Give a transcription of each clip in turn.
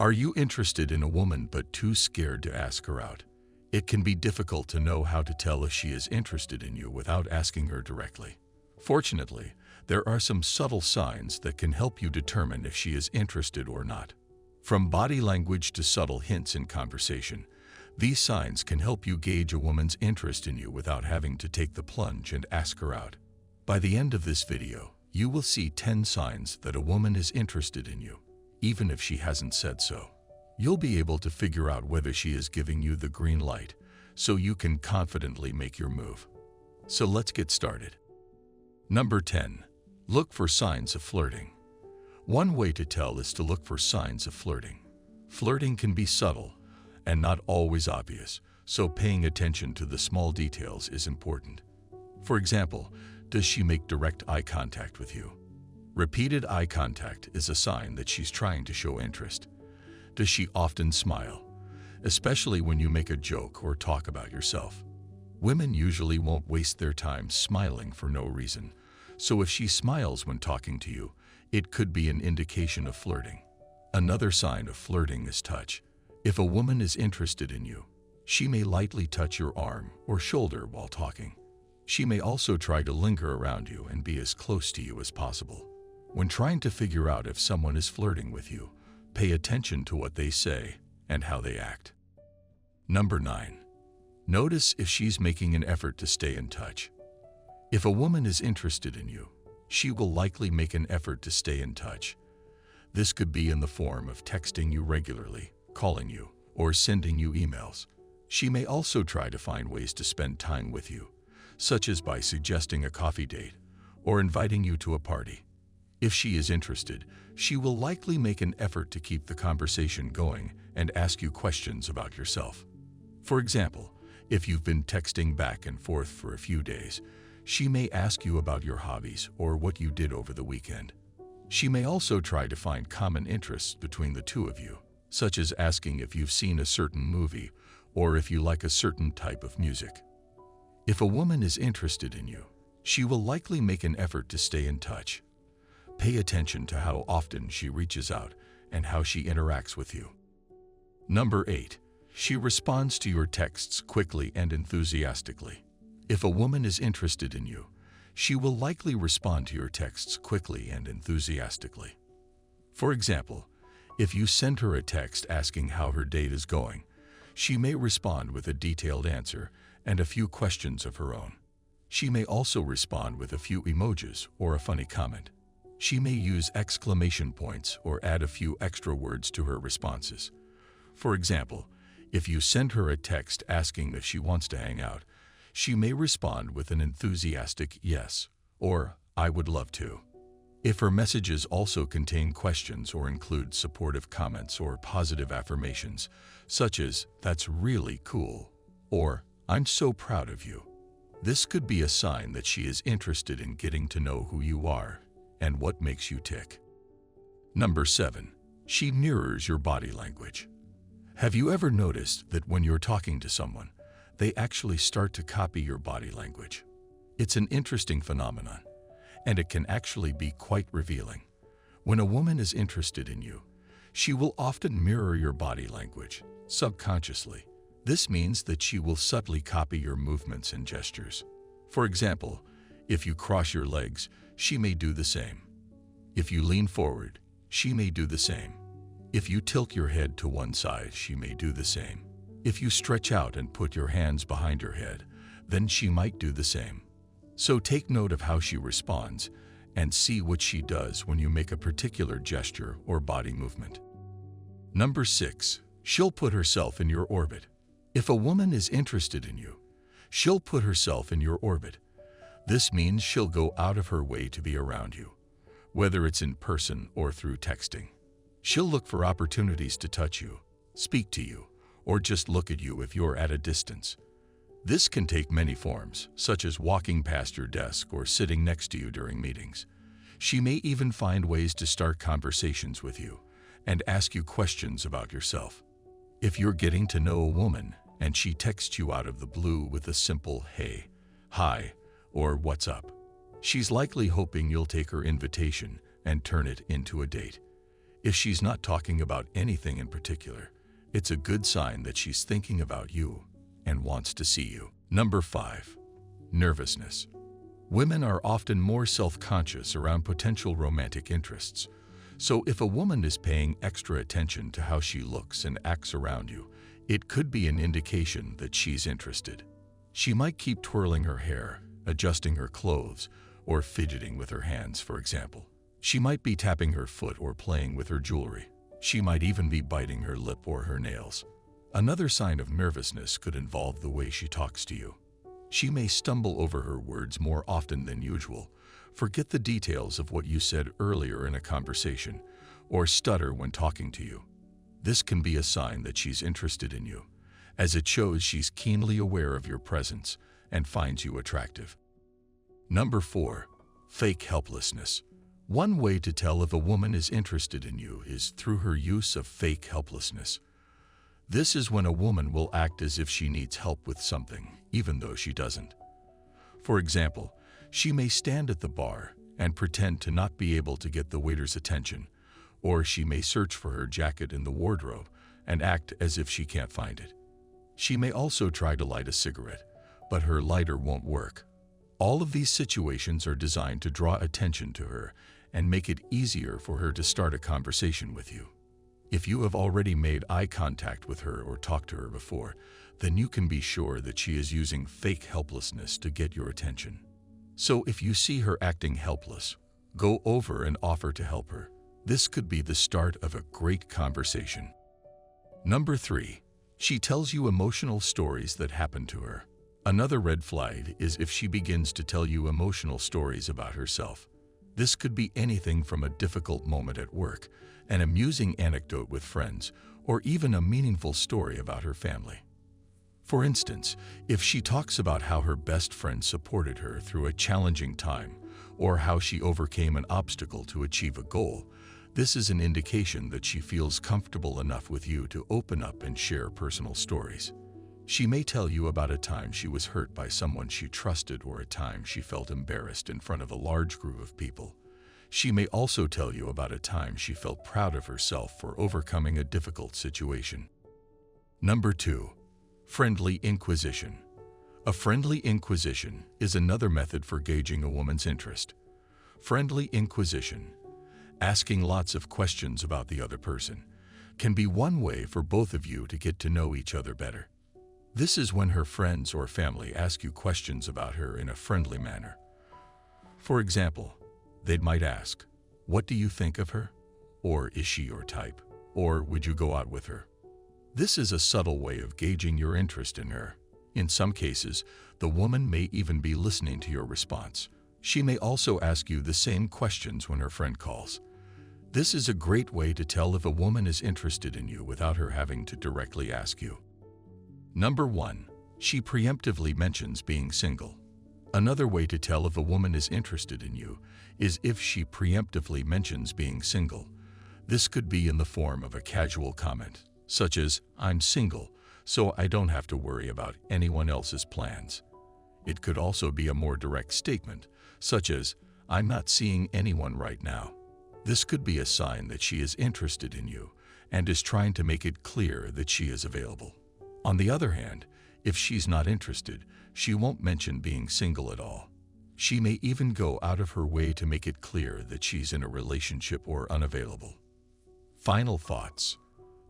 Are you interested in a woman but too scared to ask her out? It can be difficult to know how to tell if she is interested in you without asking her directly. Fortunately, there are some subtle signs that can help you determine if she is interested or not. From body language to subtle hints in conversation, these signs can help you gauge a woman's interest in you without having to take the plunge and ask her out. By the end of this video, you will see 10 signs that a woman is interested in you, even if she hasn't said so. You'll be able to figure out whether she is giving you the green light, so you can confidently make your move. So let's get started. Number 10. Look for signs of flirting. One way to tell is to look for signs of flirting. Flirting can be subtle and not always obvious, so paying attention to the small details is important. For example, does she make direct eye contact with you? Repeated eye contact is a sign that she's trying to show interest. Does she often smile, especially when you make a joke or talk about yourself? Women usually won't waste their time smiling for no reason, so if she smiles when talking to you, it could be an indication of flirting. Another sign of flirting is touch. If a woman is interested in you, she may lightly touch your arm or shoulder while talking. She may also try to linger around you and be as close to you as possible. When trying to figure out if someone is flirting with you, pay attention to what they say and how they act. Number 9. Notice if she's making an effort to stay in touch. If a woman is interested in you, she will likely make an effort to stay in touch. This could be in the form of texting you regularly, calling you, or sending you emails. She may also try to find ways to spend time with you, such as by suggesting a coffee date or inviting you to a party. If she is interested, she will likely make an effort to keep the conversation going and ask you questions about yourself. For example, if you've been texting back and forth for a few days, she may ask you about your hobbies or what you did over the weekend. She may also try to find common interests between the two of you, such as asking if you've seen a certain movie or if you like a certain type of music. If a woman is interested in you, she will likely make an effort to stay in touch. Pay attention to how often she reaches out and how she interacts with you. Number 8. She responds to your texts quickly and enthusiastically. If a woman is interested in you, she will likely respond to your texts quickly and enthusiastically. For example, if you send her a text asking how her date is going, she may respond with a detailed answer and a few questions of her own. She may also respond with a few emojis or a funny comment. She may use exclamation points or add a few extra words to her responses. For example, if you send her a text asking if she wants to hang out, she may respond with an enthusiastic yes or I would love to. If her messages also contain questions or include supportive comments or positive affirmations, such as "That's really cool" or "I'm so proud of you," this could be a sign that she is interested in getting to know who you are and what makes you tick. Number 7. She mirrors your body language. Have you ever noticed that when you're talking to someone, they actually start to copy your body language? It's an interesting phenomenon, and it can actually be quite revealing. When a woman is interested in you, she will often mirror your body language, subconsciously. This means that she will subtly copy your movements and gestures. For example, if you cross your legs, she may do the same. If you lean forward, she may do the same. If you tilt your head to one side, she may do the same. If you stretch out and put your hands behind your head, then she might do the same. So take note of how she responds and see what she does when you make a particular gesture or body movement. Number 6. She'll put herself in your orbit. If a woman is interested in you, she'll put herself in your orbit. This means she'll go out of her way to be around you, whether it's in person or through texting. She'll look for opportunities to touch you, speak to you, or just look at you if you're at a distance. This can take many forms, such as walking past your desk or sitting next to you during meetings. She may even find ways to start conversations with you and ask you questions about yourself. If you're getting to know a woman and she texts you out of the blue with a simple "hey," "hi," or "what's up," she's likely hoping you'll take her invitation and turn it into a date. If she's not talking about anything in particular, it's a good sign that she's thinking about you and wants to see you. Number 5. Nervousness. Women are often more self-conscious around potential romantic interests. So if a woman is paying extra attention to how she looks and acts around you, it could be an indication that she's interested. She might keep twirling her hair, adjusting her clothes, or fidgeting with her hands, for example. She might be tapping her foot or playing with her jewelry. She might even be biting her lip or her nails. Another sign of nervousness could involve the way she talks to you. She may stumble over her words more often than usual, forget the details of what you said earlier in a conversation, or stutter when talking to you. This can be a sign that she's interested in you, as it shows she's keenly aware of your presence and finds you attractive. Number 4. Fake helplessness. One way to tell if a woman is interested in you is through her use of fake helplessness. This is when a woman will act as if she needs help with something, even though she doesn't. For example, she may stand at the bar and pretend to not be able to get the waiter's attention, or she may search for her jacket in the wardrobe and act as if she can't find it. She may also try to light a cigarette, but her lighter won't work. All of these situations are designed to draw attention to her and make it easier for her to start a conversation with you. If you have already made eye contact with her or talked to her before, then you can be sure that she is using fake helplessness to get your attention. So if you see her acting helpless, go over and offer to help her. This could be the start of a great conversation. Number 3. She tells you emotional stories that happened to her. Another red flag is if she begins to tell you emotional stories about herself. This could be anything from a difficult moment at work, an amusing anecdote with friends, or even a meaningful story about her family. For instance, if she talks about how her best friend supported her through a challenging time, or how she overcame an obstacle to achieve a goal, this is an indication that she feels comfortable enough with you to open up and share personal stories. She may tell you about a time she was hurt by someone she trusted or a time she felt embarrassed in front of a large group of people. She may also tell you about a time she felt proud of herself for overcoming a difficult situation. Number 2. Friendly inquisition. A friendly inquisition is another method for gauging a woman's interest. Friendly inquisition, asking lots of questions about the other person, can be one way for both of you to get to know each other better. This is when her friends or family ask you questions about her in a friendly manner. For example, they might ask, "What do you think of her?" Or, "Is she your type?" Or, "Would you go out with her?" This is a subtle way of gauging your interest in her. In some cases, the woman may even be listening to your response. She may also ask you the same questions when her friend calls. This is a great way to tell if a woman is interested in you without her having to directly ask you. Number 1. She preemptively mentions being single. Another way to tell if a woman is interested in you is if she preemptively mentions being single. This could be in the form of a casual comment, such as, "I'm single, so I don't have to worry about anyone else's plans." It could also be a more direct statement, such as, "I'm not seeing anyone right now." This could be a sign that she is interested in you and is trying to make it clear that she is available. On the other hand, if she's not interested, she won't mention being single at all. She may even go out of her way to make it clear that she's in a relationship or unavailable. Final thoughts.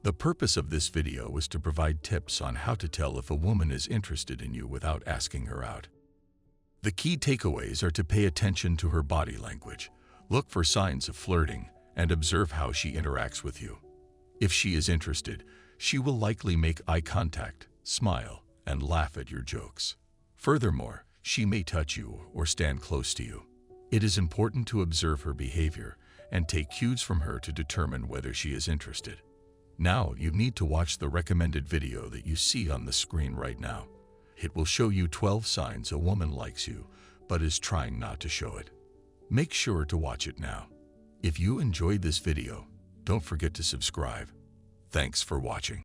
The purpose of this video was to provide tips on how to tell if a woman is interested in you without asking her out. The key takeaways are to pay attention to her body language, look for signs of flirting, and observe how she interacts with you. If she is interested, she will likely make eye contact, smile, and laugh at your jokes. Furthermore, she may touch you or stand close to you. It is important to observe her behavior and take cues from her to determine whether she is interested. Now you need to watch the recommended video that you see on the screen right now. It will show you 12 signs a woman likes you but is trying not to show it. Make sure to watch it now. If you enjoyed this video, don't forget to subscribe. Thanks for watching.